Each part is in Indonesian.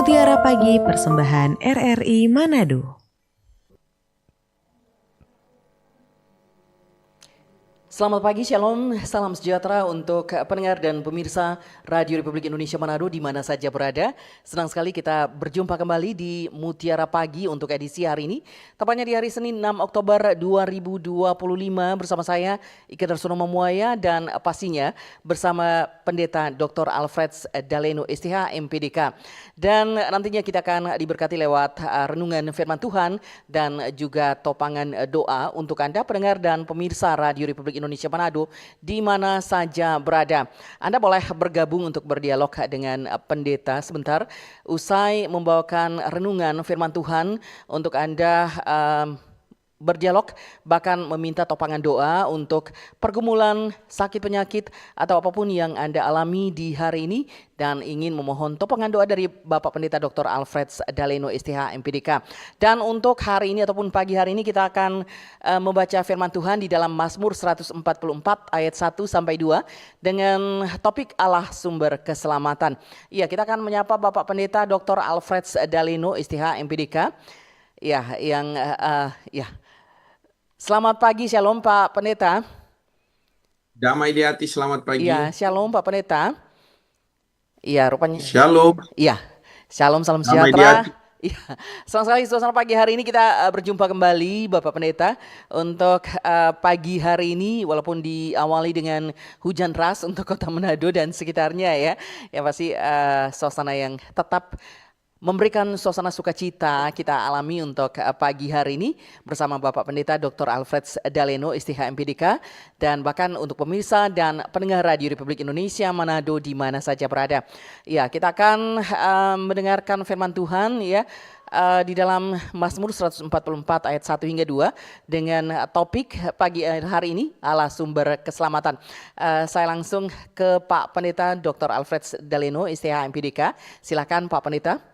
Mutiara Pagi Persembahan RRI Manado. Selamat pagi, shalom, salam sejahtera untuk pendengar dan pemirsa Radio Republik Indonesia Manado di mana saja berada. Senang sekali kita berjumpa kembali di Mutiara Pagi untuk edisi hari ini. Tepatnya di hari Senin 6 Oktober 2025 bersama saya Ika Darsono Mamuaya dan pastinya bersama Pendeta Dr. Alfred Daleno STH MPDK. Dan nantinya kita akan diberkati lewat renungan firman Tuhan dan juga topangan doa untuk Anda pendengar dan pemirsa Radio Republik Indonesia Manado di mana saja berada. Anda boleh bergabung untuk berdialog dengan pendeta sebentar usai membawakan renungan firman Tuhan untuk Anda berdialog, bahkan meminta topangan doa untuk pergumulan sakit penyakit atau apapun yang Anda alami di hari ini dan ingin memohon topangan doa dari Bapak Pendeta Dr. Alfred Daleno STH MPDK. Dan untuk hari ini ataupun pagi hari ini kita akan membaca firman Tuhan di dalam Mazmur 144 ayat 1 sampai 2 dengan topik Allah sumber keselamatan. Iya, kita akan menyapa Bapak Pendeta Dr. Alfred Daleno STH MPDK. Ya, Selamat pagi, shalom Pak Pendeta. Damai di hati, selamat pagi. Iya, shalom Pak Pendeta. Iya, rupanya. Shalom. Iya, shalom, salam Damai di sejahtera. hati. Iya, senang sekali suasana pagi hari ini kita berjumpa kembali Bapak Pendeta untuk pagi hari ini walaupun diawali dengan hujan deras untuk Kota Manado dan sekitarnya ya. Yang pasti suasana yang tetap memberikan suasana sukacita kita alami untuk pagi hari ini bersama Bapak Pendeta Dr. Alfred Daleno STH MPDK dan bahkan untuk pemirsa dan pendengar Radio Republik Indonesia Manado di mana saja berada. Ya, kita akan mendengarkan firman Tuhan ya di dalam Mazmur 144 ayat 1 hingga 2 dengan topik pagi hari ini Allah sumber keselamatan. Saya langsung ke Pak Pendeta Dr. Alfred Daleno STH MPDK. Silakan Pak Pendeta.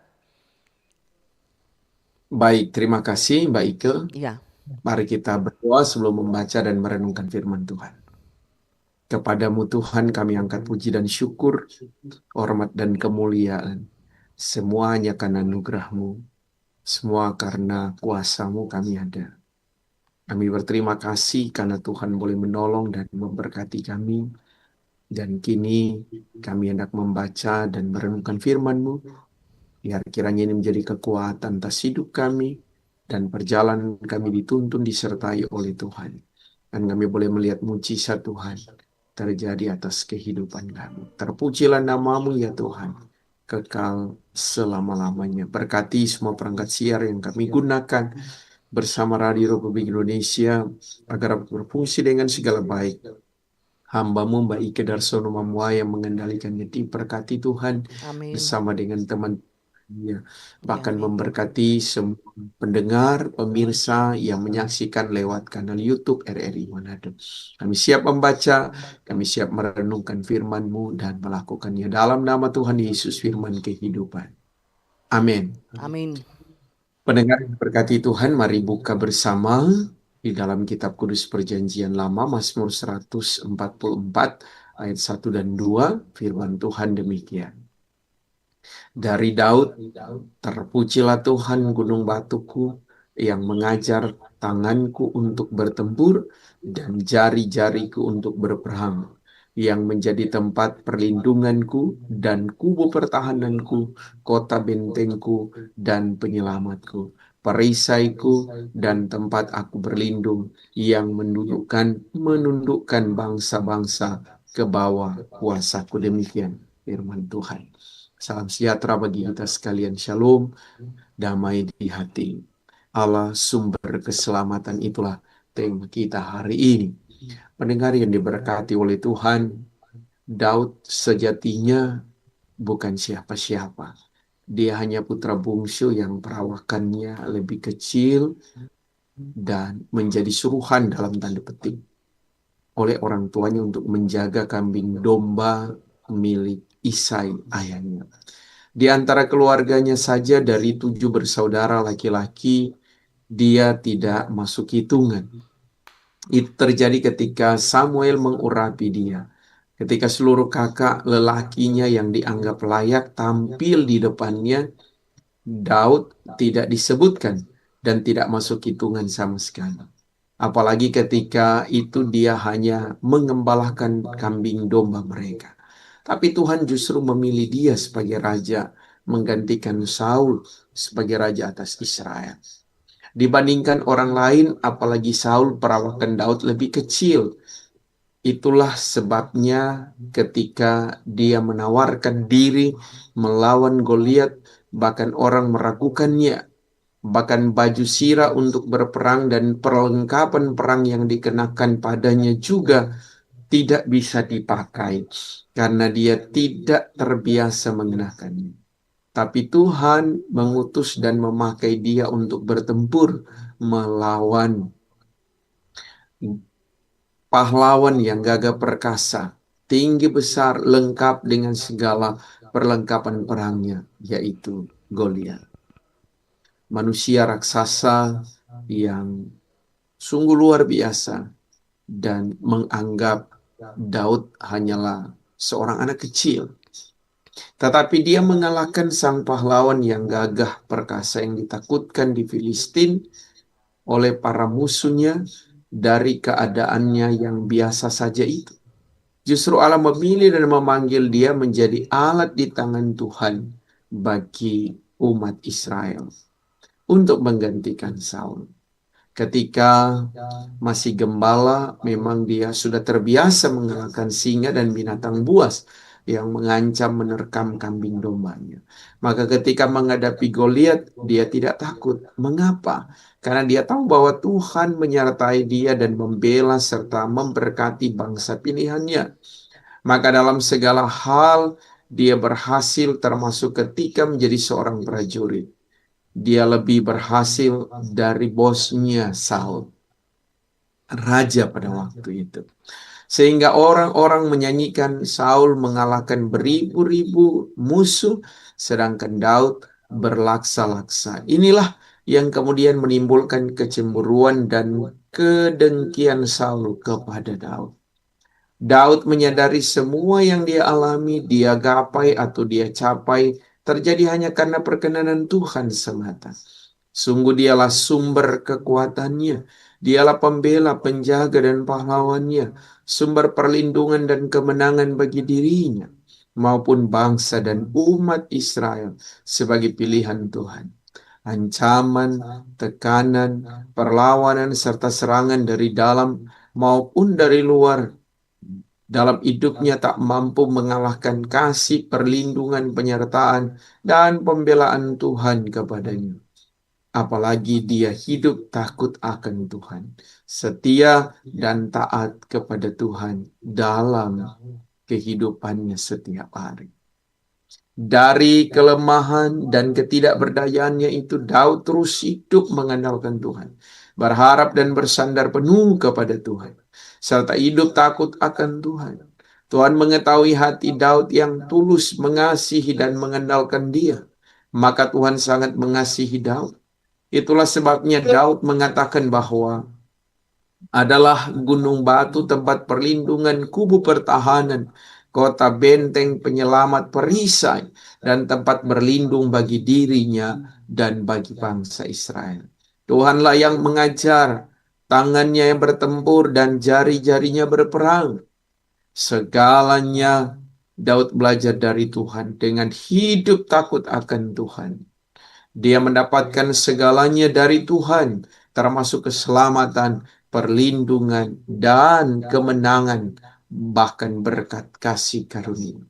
Baik, terima kasih Mbak Ike. Iya. Mari kita berdoa sebelum membaca dan merenungkan firman Tuhan. Kepadamu Tuhan kami angkat puji dan syukur, hormat dan kemuliaan. Semuanya karena anugerah-Mu, semua karena kuasa-Mu kami ada. Kami berterima kasih karena Tuhan boleh menolong dan memberkati kami. Dan kini kami hendak membaca dan merenungkan firman-Mu. Biar kiranya ini menjadi kekuatan atas hidup kami dan perjalanan kami dituntun disertai oleh Tuhan. Dan kami boleh melihat mujizat Tuhan terjadi atas kehidupan kami. Terpujilah nama-Mu ya Tuhan, kekal selama-lamanya. Berkati semua perangkat siar yang kami gunakan bersama Radio Republik Indonesia agar berfungsi dengan segala baik. Hamba-Mu Mbak Ike Darsono Mamuaya yang mengendalikannya, diberkati Tuhan. Amin. Bersama dengan teman bahkan memberkati semua pendengar, pemirsa yang menyaksikan lewat kanal YouTube RRI Manado. Kami siap membaca, kami siap merenungkan firman-Mu dan melakukannya dalam nama Tuhan Yesus firman kehidupan. Amin. Amin. Pendengar yang diberkati Tuhan, mari buka bersama di dalam kitab Kudus Perjanjian Lama Mazmur 144 ayat 1 dan 2, firman Tuhan demikian. Dari Daud, terpujilah Tuhan gunung batuku yang mengajar tanganku untuk bertempur dan jari-jariku untuk berperang, yang menjadi tempat perlindunganku dan kubu pertahananku, kota bentengku dan penyelamatku, perisaiku dan tempat aku berlindung, yang menundukkan bangsa-bangsa ke bawah kuasaku. Demikian firman Tuhan. Salam sejahtera bagi kita sekalian. Shalom, damai di hati. Allah sumber keselamatan, itulah tema kita hari ini. Pendengar yang diberkati oleh Tuhan, Daud sejatinya bukan siapa-siapa. Dia hanya putra bungsu yang perawakannya lebih kecil dan menjadi suruhan dalam tanda petik oleh orang tuanya untuk menjaga kambing domba milik Isai ayahnya. Di antara keluarganya saja dari 7 bersaudara laki-laki, dia tidak masuk hitungan. Itu terjadi ketika Samuel mengurapi dia. Ketika seluruh kakak lelakinya yang dianggap layak tampil di depannya, Daud tidak disebutkan dan tidak masuk hitungan sama sekali. Apalagi ketika itu dia hanya mengembalakan kambing domba mereka. Tapi Tuhan justru memilih dia sebagai raja, menggantikan Saul sebagai raja atas Israel. Dibandingkan orang lain, apalagi Saul, perawakan Daud lebih kecil. Itulah sebabnya ketika dia menawarkan diri melawan Goliat, bahkan orang meragukannya, bahkan baju sirah untuk berperang dan perlengkapan perang yang dikenakan padanya juga tidak bisa dipakai karena dia tidak terbiasa mengenakannya. Tapi Tuhan mengutus dan memakai dia untuk bertempur melawan pahlawan yang gagah perkasa, tinggi besar, lengkap dengan segala perlengkapan perangnya, yaitu Goliat. Manusia raksasa yang sungguh luar biasa dan menganggap Daud hanyalah seorang anak kecil. Tetapi dia mengalahkan sang pahlawan yang gagah perkasa yang ditakutkan di Filistin oleh para musuhnya dari keadaannya yang biasa saja itu. Justru Allah memilih dan memanggil dia menjadi alat di tangan Tuhan bagi umat Israel untuk menggantikan Saul. Ketika masih gembala, memang dia sudah terbiasa mengalahkan singa dan binatang buas yang mengancam menerkam kambing dombanya. Maka ketika menghadapi Goliat, dia tidak takut. Mengapa? Karena dia tahu bahwa Tuhan menyertai dia dan membela serta memberkati bangsa pilihannya. Maka dalam segala hal, dia berhasil termasuk ketika menjadi seorang prajurit. Dia lebih berhasil dari bosnya Saul, raja pada waktu itu. Sehingga orang-orang menyanyikan Saul mengalahkan beribu-ribu musuh, sedangkan Daud berlaksa-laksa. Inilah yang kemudian menimbulkan kecemburuan dan kedengkian Saul kepada Daud. Daud menyadari semua yang dia alami, dia gapai atau dia capai terjadi hanya karena perkenanan Tuhan semata. Sungguh dialah sumber kekuatannya. Dialah pembela, penjaga, dan pahlawannya. Sumber perlindungan dan kemenangan bagi dirinya maupun bangsa dan umat Israel sebagai pilihan Tuhan. Ancaman, tekanan, perlawanan, serta serangan dari dalam maupun dari luar dalam hidupnya tak mampu mengalahkan kasih, perlindungan, penyertaan, dan pembelaan Tuhan kepadanya. Apalagi dia hidup takut akan Tuhan, setia dan taat kepada Tuhan dalam kehidupannya setiap hari. Dari kelemahan dan ketidakberdayaannya itu, Daud terus hidup mengandalkan Tuhan, berharap dan bersandar penuh kepada Tuhan, serta hidup takut akan Tuhan. Tuhan mengetahui hati Daud yang tulus mengasihi dan mengandalkan dia. Maka Tuhan sangat mengasihi Daud. Itulah sebabnya Daud mengatakan bahwa adalah gunung batu tempat perlindungan, kubu pertahanan, kota benteng penyelamat perisai, dan tempat berlindung bagi dirinya dan bagi bangsa Israel. Tuhanlah yang mengajar, tangannya yang bertempur dan jari-jarinya berperang. Segalanya Daud belajar dari Tuhan dengan hidup takut akan Tuhan. Dia mendapatkan segalanya dari Tuhan, termasuk keselamatan, perlindungan, dan kemenangan, bahkan berkat kasih karunia.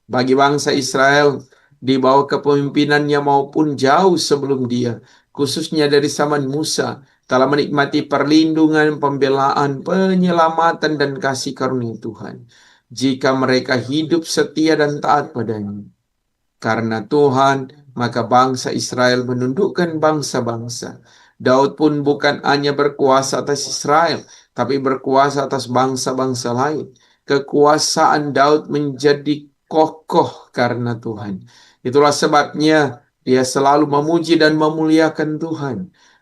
Bagi bangsa Israel, di bawah kepemimpinannya maupun jauh sebelum dia, khususnya dari zaman Musa, telah menikmati perlindungan, pembelaan, penyelamatan, dan kasih karunia Tuhan. Jika mereka hidup setia dan taat padanya. Karena Tuhan, maka bangsa Israel menundukkan bangsa-bangsa. Daud pun bukan hanya berkuasa atas Israel, tapi berkuasa atas bangsa-bangsa lain. Kekuasaan Daud menjadi kokoh karena Tuhan. Itulah sebabnya dia selalu memuji dan memuliakan Tuhan.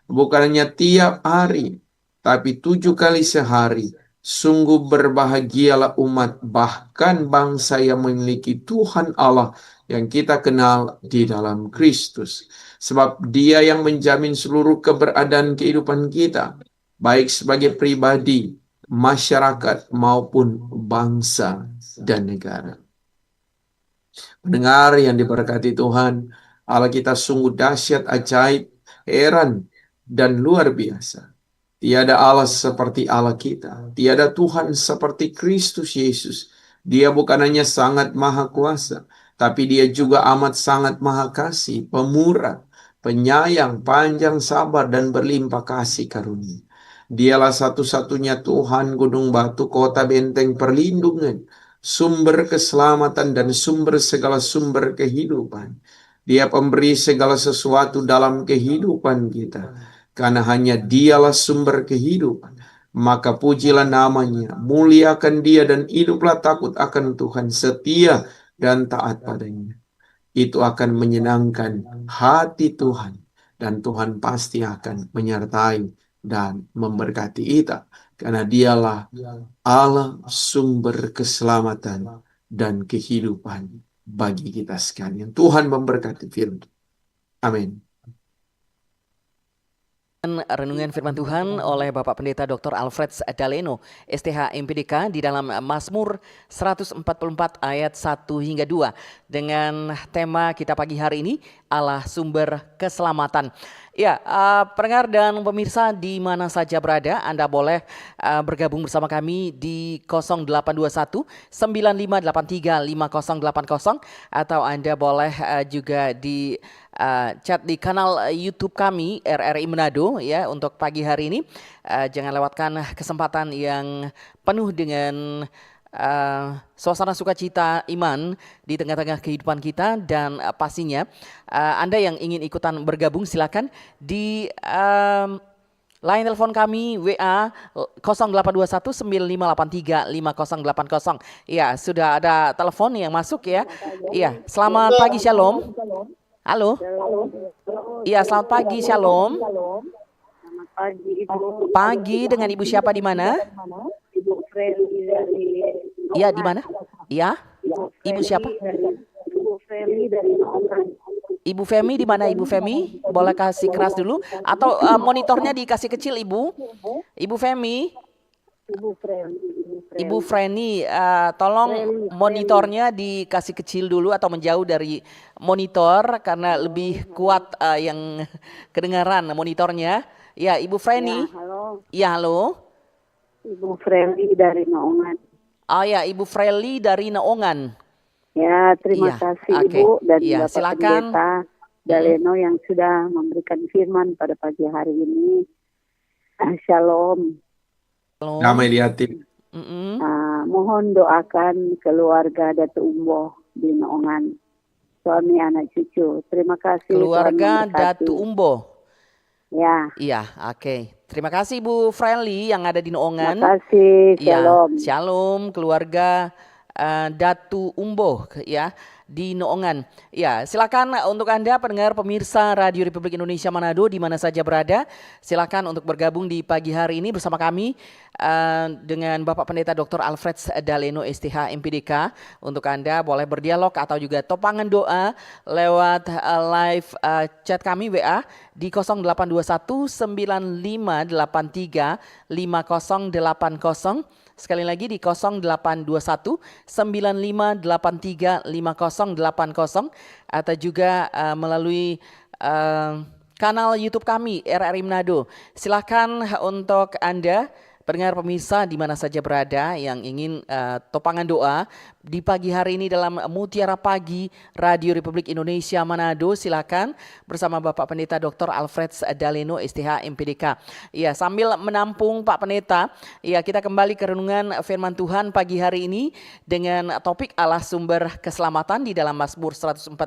Bukan hanya tiap hari, tapi 7 kali sehari. Sungguh berbahagialah umat, bahkan bangsa yang memiliki Tuhan Allah yang kita kenal di dalam Kristus. Sebab Dia yang menjamin seluruh keberadaan kehidupan kita, baik sebagai pribadi, masyarakat, maupun bangsa dan negara. Pendengar yang diberkati Tuhan, Allah kita sungguh dahsyat, ajaib, heran, dan luar biasa. Tiada Allah seperti Allah kita. Tiada Tuhan seperti Kristus Yesus. Dia bukan hanya sangat maha kuasa, tapi dia juga amat sangat maha kasih, pemurah, penyayang, panjang sabar, dan berlimpah kasih karunia. Dialah satu-satunya Tuhan, gunung batu, kota benteng perlindungan, sumber keselamatan dan sumber segala sumber kehidupan. Dia pemberi segala sesuatu dalam kehidupan kita. Karena hanya Dialah sumber kehidupan, maka pujilah namanya, muliakan Dia dan hiduplah takut akan Tuhan, setia dan taat padanya. Itu akan menyenangkan hati Tuhan, dan Tuhan pasti akan menyertai dan memberkati kita. Karena Dialah Allah sumber keselamatan dan kehidupan bagi kita sekalian. Tuhan memberkati firman. Amin. Renungan firman Tuhan oleh Bapak Pendeta Dr. Alfred Daleno, STH MPDK, di dalam Mazmur 144 ayat 1 hingga 2 dengan tema kita pagi hari ini, Allah sumber keselamatan. Ya, pendengar dan pemirsa di mana saja berada, Anda boleh bergabung bersama kami di 0821 9583 5080, atau Anda boleh juga di chat di kanal YouTube kami RRI Manado ya untuk pagi hari ini. Jangan lewatkan kesempatan yang penuh dengan suasana sukacita iman di tengah-tengah kehidupan kita, dan pastinya Anda yang ingin ikutan bergabung silakan di line telepon kami WA 0821 9583 5080. Ya, sudah ada telepon yang masuk ya. Iya, selamat pagi, Shalom. Halo. Iya, selamat pagi, Shalom. Selamat pagi, Ibu. Pagi, dengan Ibu siapa di mana? Ibu Freli dari. Iya, di mana? Iya. Ibu siapa? Ibu Freli dari Noongan. Ibu Femi di mana, Ibu Femi? Boleh kasih keras dulu atau monitornya dikasih kecil, Ibu? Ibu Femi. Ibu Freli. Ibu Freni, tolong monitornya dikasih kecil dulu atau menjauh dari monitor karena lebih kuat yang kedengaran monitornya. Ya, Ibu Freni. Ya, halo. Ya, halo. Ibu Freli dari Noongan. Oh ya, Ibu Freli dari Naongan. Ya, terima Iya, kasih oke. Ibu dan Iya, Bapak silakan. Pendeta Daleno yang sudah memberikan firman pada pagi hari ini. Shalom. Halo. Damai di hati. Mohon doakan keluarga Datu Umboh di Noongan, suami anak cucu. Terima kasih. Keluarga Datu Umboh. Ya. Iya, oke. Terima kasih Ibu Freli yang ada di Noongan. Terima kasih. Shalom. Ya, shalom keluarga Datu Umboh ya di Noongan. Ya, silakan untuk Anda pendengar pemirsa Radio Republik Indonesia Manado di mana saja berada, silakan untuk bergabung di pagi hari ini bersama kami dengan Bapak Pendeta Dr. Alfred Daleno STH MPDK. Untuk Anda boleh berdialog atau juga topangan doa lewat live chat kami WA di 0821 9583 5080. Sekali lagi di 0821 9583 5080, atau juga melalui kanal YouTube kami RRI Manado. Silakan untuk Anda pendengar pemirsa di mana saja berada yang ingin topangan doa di pagi hari ini dalam Mutiara Pagi Radio Republik Indonesia Manado, silakan bersama Bapak Pendeta Dr. Alfred Daleno STH MPDK. Ya, sambil menampung Pak Pendeta, ya kita kembali ke renungan firman Tuhan pagi hari ini dengan topik Allah sumber keselamatan di dalam Mazmur 144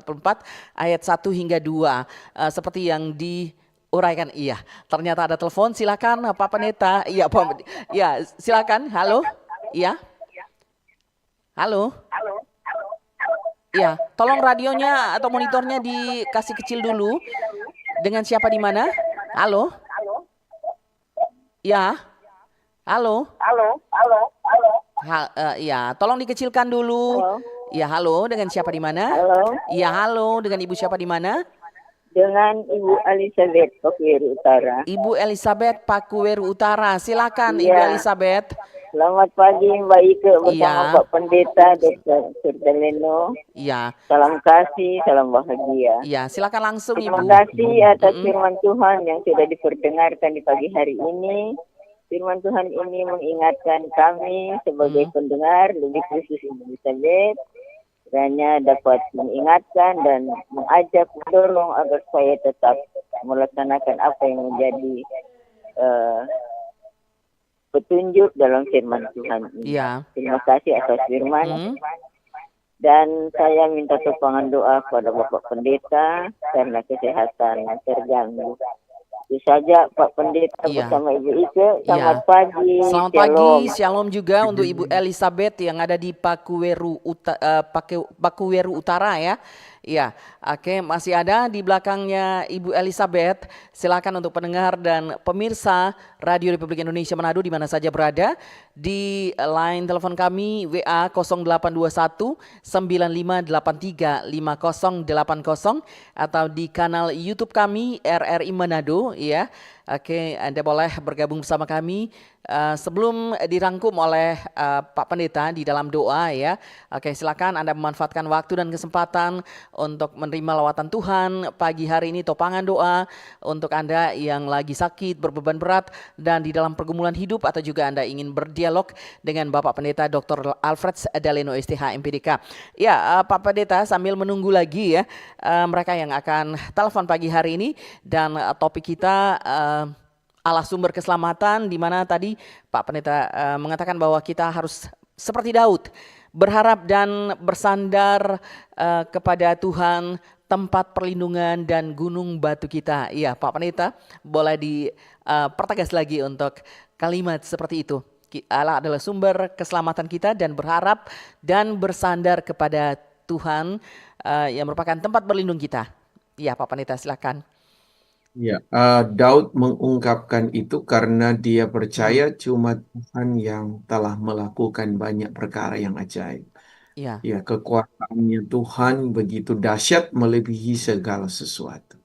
ayat 1 hingga 2. Seperti yang uraikan. Iya, ternyata ada telepon. Silakan Pak Pendeta. Iya, Pak. Ya, silakan. Halo. Iya. Halo. Iya, tolong radionya atau monitornya dikasih kecil dulu. Dengan siapa di mana? Halo. Ya. Halo. Ya, tolong dikecilkan dulu. Halo. Ya, halo, dengan siapa di mana? Halo. Ya, halo, dengan Ibu siapa di mana? Dengan Ibu Elizabeth Kokiru Utara. Ibu Elizabeth Pakuweru Utara. Silakan Ibu Iya. Elizabeth. Selamat pagi Mbak Ike bersama Iya. Pak Pendeta Dr. Sirdeleno. Ya, Salam kasih, salam bahagia. ya, silakan langsung Terima Ibu. kasih atas firman Tuhan yang sudah diperdengarkan di pagi hari ini. Firman Tuhan ini mengingatkan kami sebagai pendengar, lebih khusus Ibu Elizabeth, kiranya dapat mengingatkan dan mengajak, mendorong agar supaya tetap melaksanakan apa yang menjadi petunjuk dalam firman Tuhan ini. Ya. Terima kasih atas firman. Dan saya minta sokongan doa kepada Bapak Pendeta karena kesehatan yang terganggu. Itu saja Pak Pendeta Iya. bersama Ibu Ike. Selamat Iya. pagi. Selamat Shalom. pagi, shalom juga untuk Ibu Elizabeth yang ada di Pakuweru Utara ya. Ya, oke, masih ada di belakangnya Ibu Elizabeth. Silakan untuk pendengar dan pemirsa Radio Republik Indonesia Manado di mana saja berada, di line telepon kami WA 0821 9583 5080 atau di kanal YouTube kami RRI Manado ya. Oke, Anda boleh bergabung bersama kami sebelum dirangkum oleh Pak Pendeta di dalam doa ya. Oke, silakan Anda memanfaatkan waktu dan kesempatan untuk menerima lawatan Tuhan pagi hari ini, topangan doa untuk Anda yang lagi sakit, berbeban berat dan di dalam pergumulan hidup, atau juga Anda ingin berdialog dengan Bapak Pendeta Dr. Alfred Daleno STH MPDK. Ya, Pak Pendeta sambil menunggu lagi ya mereka yang akan telepon pagi hari ini, dan topik kita Allah sumber keselamatan, di mana tadi Pak Pendeta mengatakan bahwa kita harus seperti Daud, berharap dan bersandar kepada Tuhan, tempat perlindungan dan gunung batu kita. Iya, Pak Pendeta, boleh dipertegas lagi untuk kalimat seperti itu. Allah adalah sumber keselamatan kita dan berharap dan bersandar kepada Tuhan yang merupakan tempat berlindung kita. Iya, Pak Pendeta, silakan. Ya, Daud mengungkapkan itu karena dia percaya cuma Tuhan yang telah melakukan banyak perkara yang ajaib. Iya. Ya, kekuasaannya Tuhan begitu dahsyat melebihi segala sesuatu.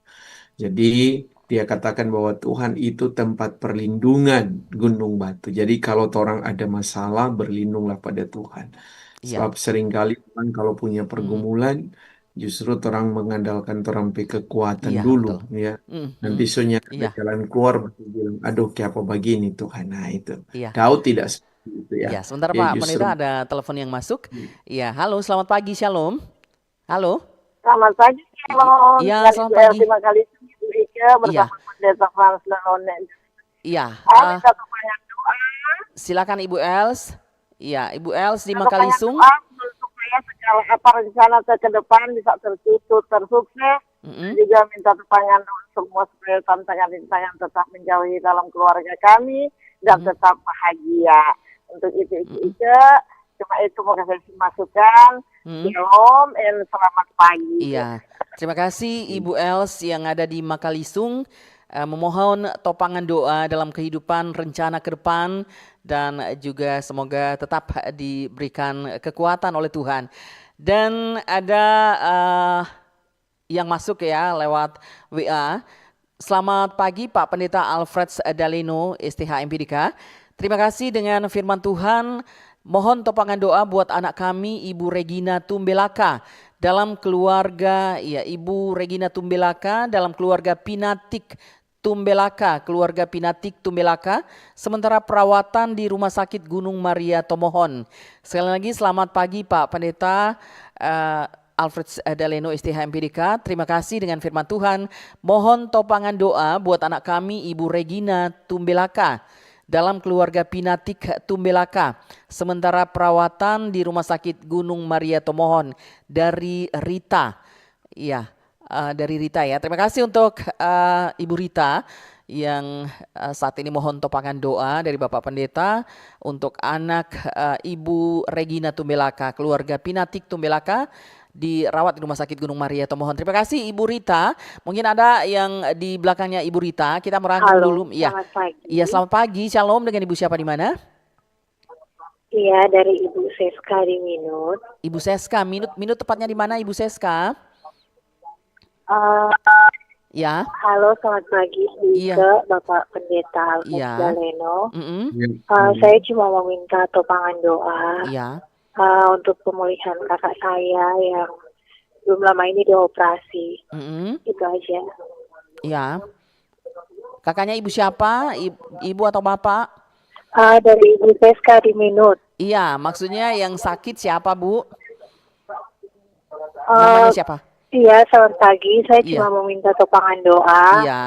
Jadi dia katakan bahwa Tuhan itu tempat perlindungan gunung batu. Jadi kalau orang ada masalah, berlindunglah pada Tuhan. Iya. Sebab seringkali Tuhan kalau punya pergumulan, justru orang mengandalkan orang kekuatan Iya, dulu, betul. ya. Nanti soalnya ada Iya. jalan keluar, baru bilang, aduh kayak apa begini Tuhan. Nah itu, Iya. Daud tidak seperti itu ya. Ya, sebentar Dia Pak justru Pendeta, ada telepon yang masuk. Iya, halo, selamat pagi, shalom. Halo. Selamat pagi. Shalom. Iya, Dari selamat Bu pagi. Terima kasih Ibu Ike bersama Pendeta Frans Lalone. Iya, Minta pertanyaan doa. silakan Ibu Els. Iya, Ibu Els di Pertanyaan Makalisung. doa supaya segala apa rencana ke depan bisa tersukses. Juga minta pertanyaan doa semua supaya tantangan-tantangan tetap menjauhi dalam keluarga kami dan tetap bahagia. Untuk itu Ike, cuma itu mau kasih masukan. Shalom dan selamat pagi. Iya, terima kasih Ibu Els yang ada di Makalisung. Memohon topangan doa dalam kehidupan, rencana ke depan, dan juga semoga tetap diberikan kekuatan oleh Tuhan. Dan ada yang masuk ya lewat WA. Selamat pagi Pak Pendeta Alfred Daleno STH MPDK. Terima kasih dengan firman Tuhan. Mohon topangan doa buat anak kami Ibu Regina Tumbelaka dalam keluarga, ya Ibu Regina Tumbelaka dalam keluarga Pinatik Tumbelaka, sementara perawatan di Rumah Sakit Gunung Maria Tomohon. Sekali lagi selamat pagi Pak Pendeta Alfred Daleno STH MPDK. Terima kasih dengan firman Tuhan. Mohon topangan doa buat anak kami Ibu Regina Tumbelaka dalam keluarga Pinatik Tumbelaka, sementara perawatan di Rumah Sakit Gunung Maria Tomohon, dari Rita. Iya, dari Rita ya. Terima kasih untuk Ibu Rita yang saat ini mohon topangan doa dari Bapak Pendeta untuk anak Ibu Regina Tumbelaka, keluarga Pinatik Tumbelaka, dirawat di Rumah Sakit Gunung Maria Tomohon. Terima kasih Ibu Rita. Mungkin ada yang di belakangnya Ibu Rita. Kita merangkum Halo, dulu. Iya. selamat pagi. Iya, selamat pagi. Shalom, dengan Ibu siapa di mana? Iya, dari Ibu Seska di Minut. Ibu Seska, Minut tepatnya di mana Ibu Seska? Uh, Ya. halo, selamat pagi Iya. ke Bapak Pendeta Alfred Iya. Galeno. Mm-mm. Saya cuma mau minta topangan doa Iya. untuk pemulihan kakak saya yang belum lama ini dioperasi. Mm-mm. Itu aja. Iya. Kakaknya Ibu siapa? Ibu atau Bapak? Dari Ibu Seska di Minut. Iya, maksudnya yang sakit siapa, Bu? Namanya siapa? Iya, selamat pagi. Saya Iya. cuma mau minta topangan doa Iya.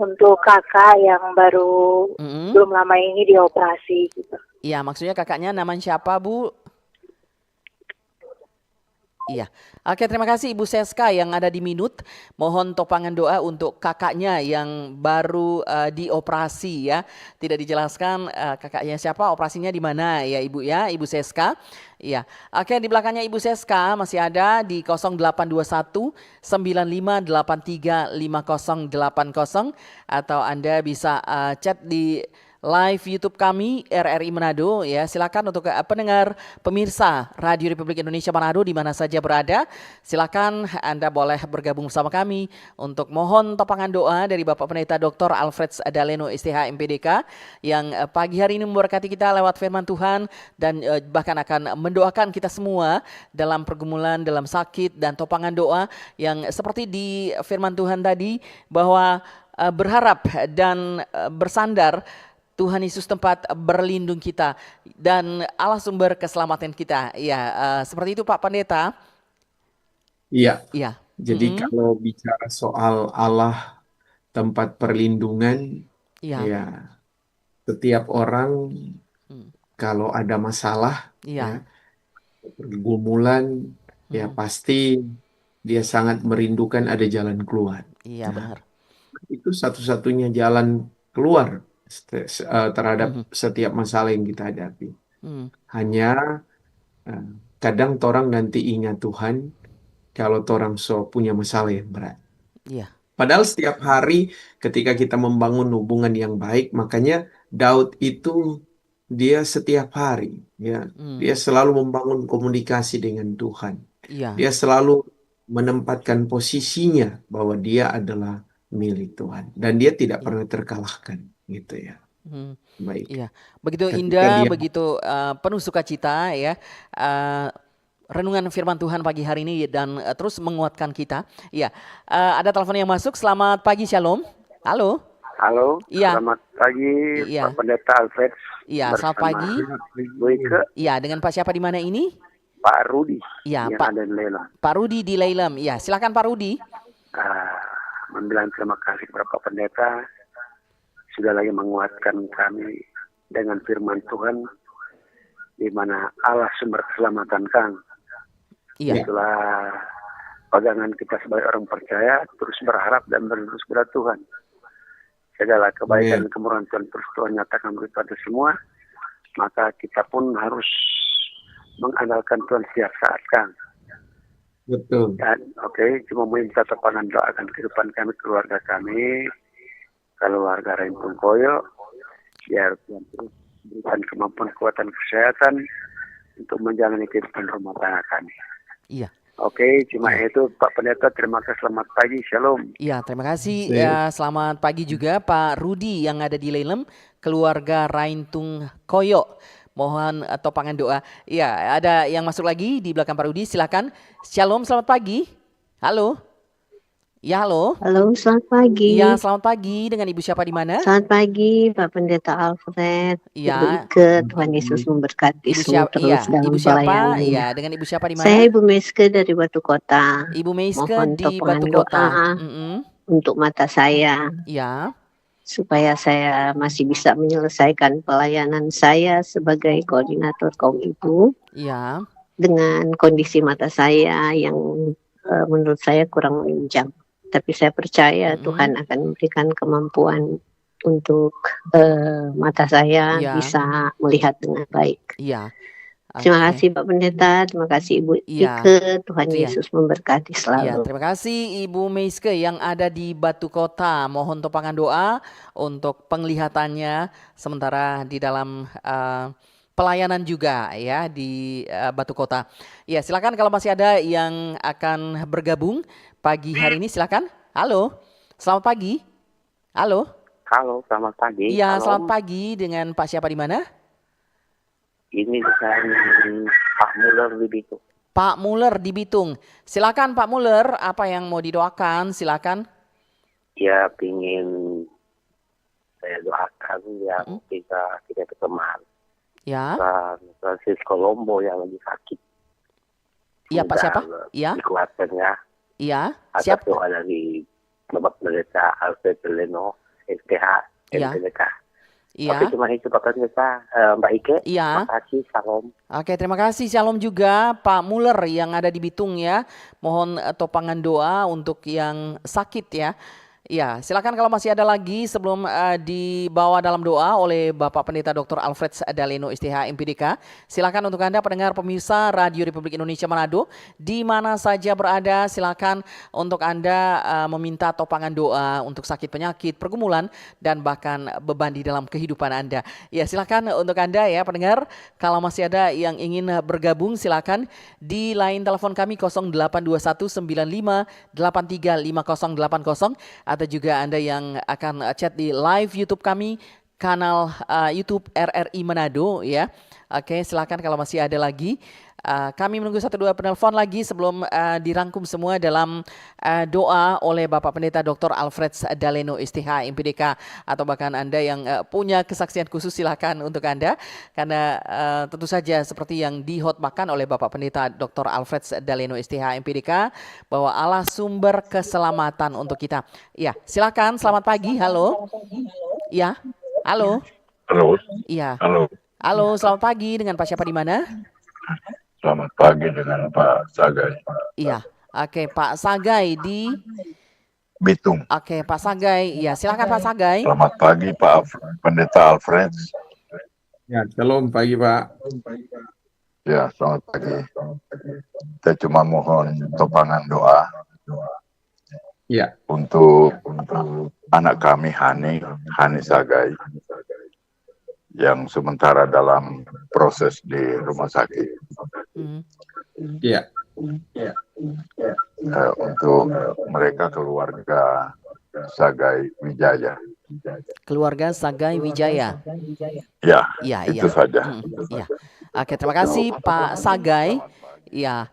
untuk kakak yang baru Mm-mm. belum lama ini dioperasi gitu. Iya, maksudnya kakaknya namanya siapa, Bu? Iya. Oke, terima kasih Ibu Seska yang ada di Minut. Mohon topangan doa untuk kakaknya yang baru dioperasi ya. Tidak dijelaskan kakaknya siapa, operasinya di mana ya Ibu ya, Ibu Seska. Iya. Oke, di belakangnya Ibu Seska masih ada di 0821 9583 5080 atau Anda bisa chat di live YouTube kami RRI Manado ya. Silakan untuk pendengar pemirsa Radio Republik Indonesia Manado di mana saja berada. Silakan Anda boleh bergabung bersama kami untuk mohon topangan doa dari Bapak Pendeta Dr. Alfred Daleno STH MPDK yang pagi hari ini memberkati kita lewat firman Tuhan dan bahkan akan mendoakan kita semua dalam pergumulan, dalam sakit dan topangan doa yang seperti di firman Tuhan tadi bahwa berharap dan bersandar Tuhan Yesus tempat berlindung kita dan Allah sumber keselamatan kita. Ya, seperti itu Pak Pendeta. Iya. Iya. Jadi kalau bicara soal Allah tempat perlindungan, Iya. ya setiap orang kalau ada masalah, Iya. pergumulan, ya pasti dia sangat merindukan ada jalan keluar. Iya, benar. Itu satu-satunya jalan keluar terhadap setiap masalah yang kita hadapi. Hanya kadang orang nanti ingat Tuhan kalau orang punya masalah yang berat. Iya. Padahal setiap hari ketika kita membangun hubungan yang baik, makanya Daud itu dia setiap hari ya, dia selalu membangun komunikasi dengan Tuhan. Iya. Dia selalu menempatkan posisinya bahwa dia adalah milik Tuhan dan dia tidak pernah terkalahkan gitu ya. Baik. Iya. Begitu Ketika indah, dia- begitu penuh sukacita ya. Renungan firman Tuhan pagi hari ini dan terus menguatkan kita. Iya. Ada telepon yang masuk. Selamat pagi, Shalom. Halo. Halo, Iya. selamat pagi Iya. Pak Pendeta Alfred. Iya, selamat bersama pagi. Bu Ike, Iya, dengan Pak siapa di mana ini? Pak Rudi Iya, yang Pak. ada di Lela. Pak Rudi di Leilem. Iya, silakan Pak Rudi. Membilang terima kasih kepada Pak Pendeta sudah lagi menguatkan kami dengan firman Tuhan di mana Allah sumber keselamatan Kang. Iya. Itulah pegangan kita sebagai orang percaya, terus berharap dan berterus kepada Tuhan. Segala kebaikan dan kemurahan Tuhan terus Tuhan nyatakan kepada semua, maka kita pun harus mengandalkan Tuhan setiap saat, Kang. Betul. Dan cuma minta topangan doakan kehidupan kami, keluarga kami, keluarga Rempung Koyo, biar Tuhan terus berikan kemampuan, kekuatan, kesehatan untuk menjalani kehidupan rumah tangga kami. Iya. Cuma itu Pak Pendeta, terima kasih, selamat pagi, shalom. Iya, terima kasih. Ya, selamat pagi juga Pak Rudi yang ada di Leilem, keluarga Raintung Koyo. Mohon topangan doa. Iya, ada yang masuk lagi di belakang Pak Rudi. Silakan. Shalom, selamat pagi. Halo. Ya, halo. Halo, selamat pagi. Iya, selamat pagi. Dengan Ibu siapa di mana? Selamat pagi, Pak Pendeta Alfred. Iya. Ibu Ike, Tuhan Yesus memberkati Ibu semua siapa? terus Iya, dalam Ibu siapa? pelayanan. Iya, dengan Ibu siapa di mana? Saya Ibu Meske dari Batu Kota. Ibu Meiske Mohon di topangan Batu doa Kota. untuk mata saya, Iya. supaya saya masih bisa menyelesaikan pelayanan saya sebagai koordinator kaum ibu Iya. dengan kondisi mata saya yang menurut saya kurang menunjang. Tapi saya percaya Tuhan akan memberikan kemampuan untuk mata saya Iya. bisa melihat dengan baik. Iya. Terima Oke. kasih Pak Pendeta, terima kasih Ibu Iya. Ike, Tuhan Iya. Yesus memberkati Ya, selalu. terima kasih Ibu Meiske yang ada di Batu Kota. Mohon topangan doa untuk penglihatannya sementara di dalam pelayanan juga ya di Batu Kota. Ya, silakan kalau masih ada yang akan bergabung pagi hari ini silakan. Halo. Selamat pagi. Halo. Halo, selamat pagi. Iya, Halo. selamat pagi dengan Pak siapa di mana? Ini dengan Pak Muller di Bitung. Pak Muller di Bitung. Silakan Pak Muller, apa yang mau didoakan? Silakan. Ya, pingin saya doakan yang kita teman. Ya. Francis Colombo yang lagi sakit. Iya Pak siapa? Iya. Dikuatkannya. Iya. Atas Siap. doa dari Bapak Pendeta Alfred Deleno, STH, Iya. MPDK. Iya. Oke, cuma itu Bapak Pendeta, Mbak Ike. Iya. Terima kasih, salam. Oke, terima kasih. Shalom juga Pak Muller yang ada di Bitung ya. Mohon topangan doa untuk yang sakit ya. Ya, silakan kalau masih ada lagi sebelum dibawa dalam doa oleh Bapak Pendeta Dr. Alfred Daleno STH MPDK. Silakan untuk Anda pendengar pemirsa Radio Republik Indonesia Manado di mana saja berada, silakan untuk Anda meminta topangan doa untuk sakit penyakit, pergumulan dan bahkan beban di dalam kehidupan Anda. Ya, silakan untuk Anda ya pendengar, kalau masih ada yang ingin bergabung silakan di line telepon kami 082195835080 atau juga Anda yang akan chat di live YouTube kami, kanal YouTube RRI Manado ya. Oke, silakan kalau masih ada lagi. Kami menunggu 1-2 penelpon lagi sebelum dirangkum semua dalam doa oleh Bapak Pendeta Dr. Alfred Daleno STH MPDK, atau bahkan Anda yang punya kesaksian khusus silakan untuk Anda, karena tentu saja seperti yang dihotbahkan oleh Bapak Pendeta Dr. Alfred Daleno STH MPDK bahwa Allah sumber keselamatan untuk kita. Ya, silakan. Selamat pagi. Halo. Ya. Halo. Halo. Iya. Halo. Halo, selamat pagi. Dengan Pak siapa di mana? Selamat pagi dengan Pak Sagai. Iya. Oke, Pak Sagai di Bitung. Oke, Pak Sagai. Ya, silakan Pak Sagai. Selamat pagi Pak Pendeta Alfred. Ya, shalom pagi Pak. Ya, selamat pagi. Saya cuma mohon topangan doa. Ya. Untuk anak kami Hani Sagai, yang sementara dalam proses di rumah sakit. Iya. Untuk mereka keluarga Sagai Wijaya. Keluarga Sagai Wijaya. Ya, iya, itu saja. Iya. Oke, terima kasih Pak Sagai. Ya,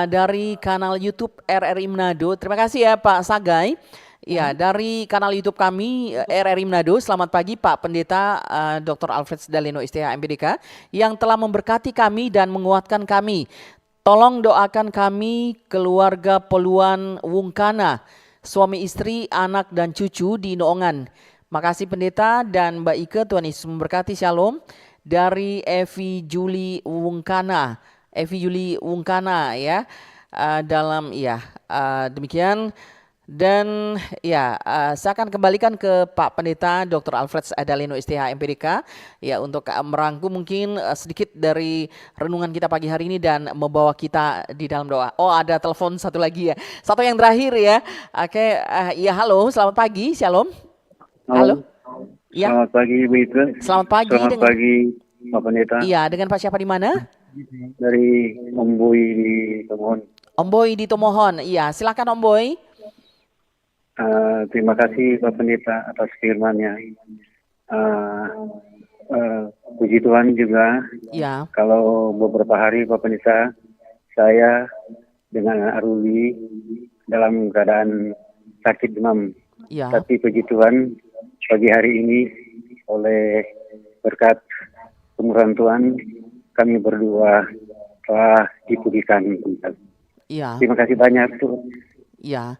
dari kanal YouTube RRI Manado. Terima kasih ya Pak Sagai. Ya, dari kanal YouTube kami RRI Manado. Selamat pagi Pak Pendeta Dr. Alfred Daleno STH MPDK yang telah memberkati kami dan menguatkan kami. Tolong doakan kami keluarga Poluan Wungkana, suami istri, anak dan cucu di Noongan. Makasih Pendeta dan Mbak Ike, Tuhan Yesus memberkati. Shalom. Dari Evi Juli Wungkana ya, dalam demikian. Dan ya, saya akan kembalikan ke Pak Pendeta Dr. Alfred Daleno STH MPDK ya untuk merangkum mungkin sedikit dari renungan kita pagi hari ini dan membawa kita di dalam doa. Oh, ada telepon satu lagi ya. Satu yang terakhir ya. Oke, ya halo, selamat pagi. Shalom. Halo. Ya. Selamat pagi Ibu Ike. Selamat pagi. Selamat pagi Pak Pendeta. Iya, dengan Pak siapa di mana? Dari Om Boy di Tomohon. Om Boy di Tomohon. Iya, silakan Om Boy. Terima kasih Pak Pendeta atas firman-Nya. Puji Tuhan juga. Ya. Kalau beberapa hari Pak Pendeta, saya dengan Aruli dalam keadaan sakit demam. Ya. Tapi puji Tuhan pagi hari ini oleh berkat kemurahan Tuhan kami berdua telah dipulihkan. Ya. Terima kasih banyak Tuhan. Ya.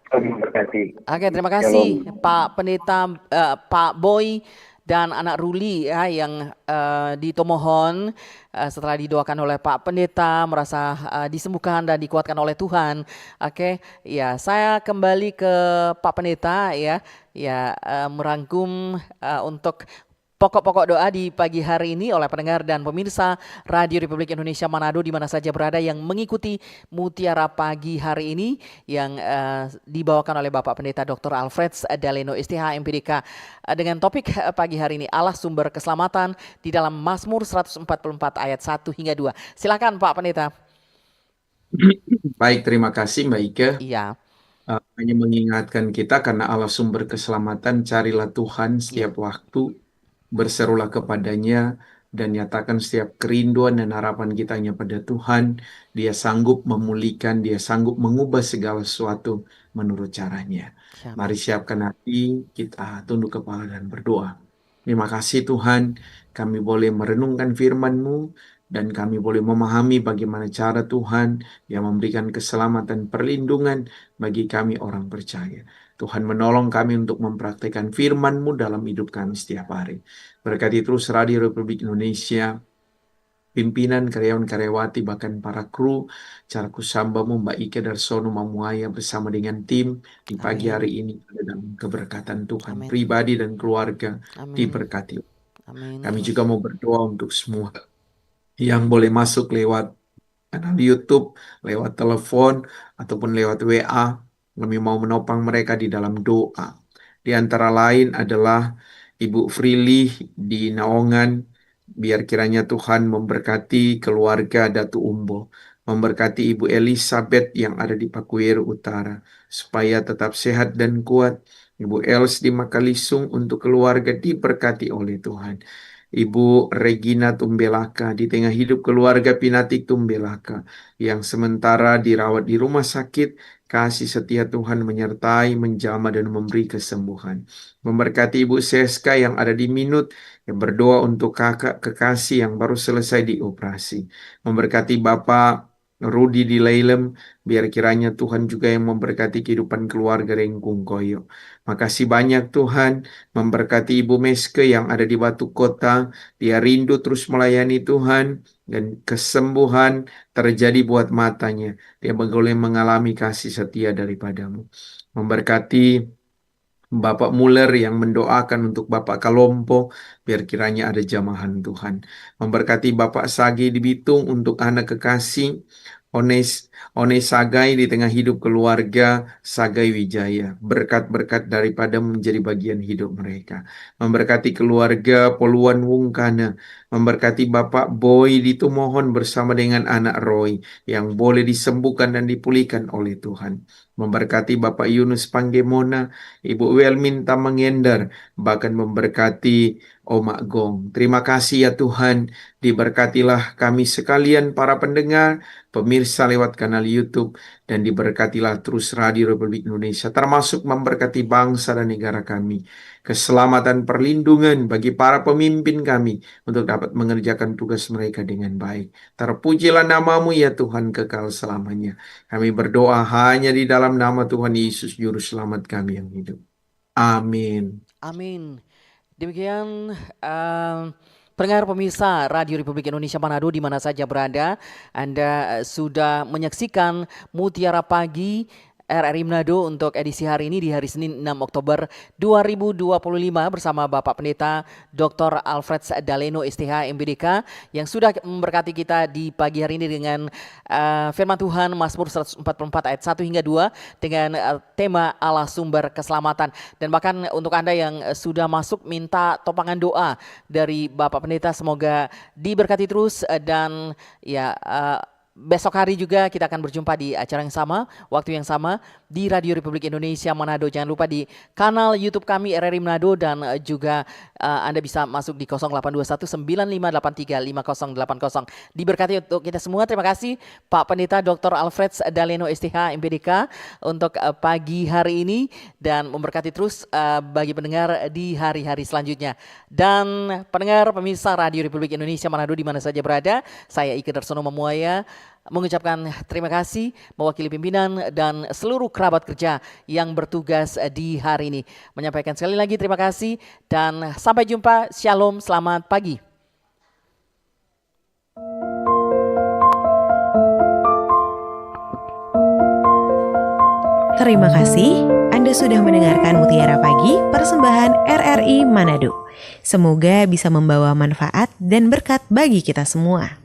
Oke, terima kasih Pak Pendeta Pak Boy dan anak Ruli ya yang di Tomohon setelah didoakan oleh Pak Pendeta merasa disembuhkan dan dikuatkan oleh Tuhan. Oke, ya saya kembali ke Pak Pendeta ya merangkum untuk pokok-pokok doa di pagi hari ini oleh pendengar dan pemirsa Radio Republik Indonesia Manado di mana saja berada yang mengikuti Mutiara Pagi hari ini yang dibawakan oleh Bapak Pendeta Dr. Alfred Daleno STH MPDK dengan topik pagi hari ini Allah sumber keselamatan di dalam Mazmur 144 ayat 1 hingga 2. Silakan Pak Pendeta. Baik, terima kasih Mbak Ike. Iya. Hanya mengingatkan kita karena Allah sumber keselamatan, carilah Tuhan setiap waktu, berserulah kepadanya, dan nyatakan setiap kerinduan dan harapan kita hanya pada Tuhan. Dia sanggup memulihkan, dia sanggup mengubah segala sesuatu menurut caranya. Mari siapkan hati, kita tunduk kepala dan berdoa. Terima kasih Tuhan, kami boleh merenungkan firman-Mu, dan kami boleh memahami bagaimana cara Tuhan yang memberikan keselamatan perlindungan bagi kami orang percaya. Tuhan menolong kami untuk mempraktikkan firman-Mu dalam hidup kami setiap hari. Berkati terus Radio Republik Indonesia, pimpinan, karyawan-karyawati, bahkan para kru, Cara Kusambamu, Mbak Ike Darsono Mamuaya bersama dengan tim di pagi hari ini dalam keberkatan Tuhan. Pribadi dan keluarga diberkati. Kami juga mau berdoa untuk semua yang boleh masuk lewat kanal YouTube, lewat telepon, ataupun lewat WA. Kami mau menopang mereka di dalam doa. Di antara lain adalah Ibu Frilly di Naongan. Biar kiranya Tuhan memberkati keluarga Datu Umbo. Memberkati Ibu Elizabeth yang ada di Pakuir Utara. Supaya tetap sehat dan kuat. Ibu Els di Makalisung untuk keluarga diberkati oleh Tuhan. Ibu Regina Tumbelaka di tengah hidup keluarga Pinatik Tumbelaka yang sementara dirawat di rumah sakit, kasih setia Tuhan menyertai, menjamah dan memberi kesembuhan. Memberkati Ibu Seska yang ada di Minut, yang berdoa untuk kakak kekasih yang baru selesai dioperasi. Memberkati Bapak Rudi di Leilem, biar kiranya Tuhan juga yang memberkati kehidupan keluarga Rengkung Koyo. Makasih banyak Tuhan, memberkati Ibu Meske yang ada di Batu Kota. Dia rindu terus melayani Tuhan dan kesembuhan terjadi buat matanya. Dia boleh mengalami kasih setia daripadamu. Memberkati Bapak Muller yang mendoakan untuk Bapak Kalompo, biar kiranya ada jamahan Tuhan. Memberkati Bapak Sagi di Bitung untuk anak kekasih, Ones Sagai di tengah hidup keluarga Sagai Wijaya. Berkat-berkat daripada menjadi bagian hidup mereka. Memberkati keluarga Poluan Wungkana. Memberkati Bapak Boy di Tumohon bersama dengan anak Roy yang boleh disembuhkan dan dipulihkan oleh Tuhan. Memberkati Bapak Yunus Panggemona, Ibu Welmin Tamangender, bahkan memberkati Omak Gong. Terima kasih ya Tuhan, diberkatilah kami sekalian para pendengar, pemirsa lewat kanal YouTube, dan diberkatilah terus Radio Republik Indonesia, termasuk memberkati bangsa dan negara kami. Keselamatan perlindungan bagi para pemimpin kami untuk dapat mengerjakan tugas mereka dengan baik. Terpujilah namamu ya Tuhan kekal selamanya. Kami berdoa hanya di dalam nama Tuhan Yesus Juru Selamat kami yang hidup. Amin. Amin. Demikian pendengar pemirsa Radio Republik Indonesia Manado di mana saja berada, Anda sudah menyaksikan Mutiara Pagi RRI Manado untuk edisi hari ini di hari Senin 6 Oktober 2025 bersama Bapak Pendeta Dr. Alfred Daleno STH MPDK yang sudah memberkati kita di pagi hari ini dengan firman Tuhan Mazmur 144 ayat 1 hingga 2 dengan tema Allah sumber keselamatan. Dan bahkan untuk Anda yang sudah masuk minta topangan doa dari Bapak Pendeta, semoga diberkati terus dan ya besok hari juga kita akan berjumpa di acara yang sama, waktu yang sama di Radio Republik Indonesia Manado. Jangan lupa di kanal YouTube kami RRI Manado dan juga Anda bisa masuk di 0821 9583 5080. Diberkati untuk kita semua. Terima kasih Pak Pendeta Dr. Alfred Daleno STH MPDK untuk pagi hari ini dan memberkati terus bagi pendengar di hari-hari selanjutnya. Dan pendengar pemirsa Radio Republik Indonesia Manado di mana saja berada, saya Ike Darsono Mamuaya mengucapkan terima kasih mewakili pimpinan dan seluruh kerabat kerja yang bertugas di hari ini. Menyampaikan sekali lagi terima kasih dan sampai jumpa. Shalom, selamat pagi. Terima kasih. Anda sudah mendengarkan Mutiara Pagi, persembahan RRI Manado. Semoga bisa membawa manfaat dan berkat bagi kita semua.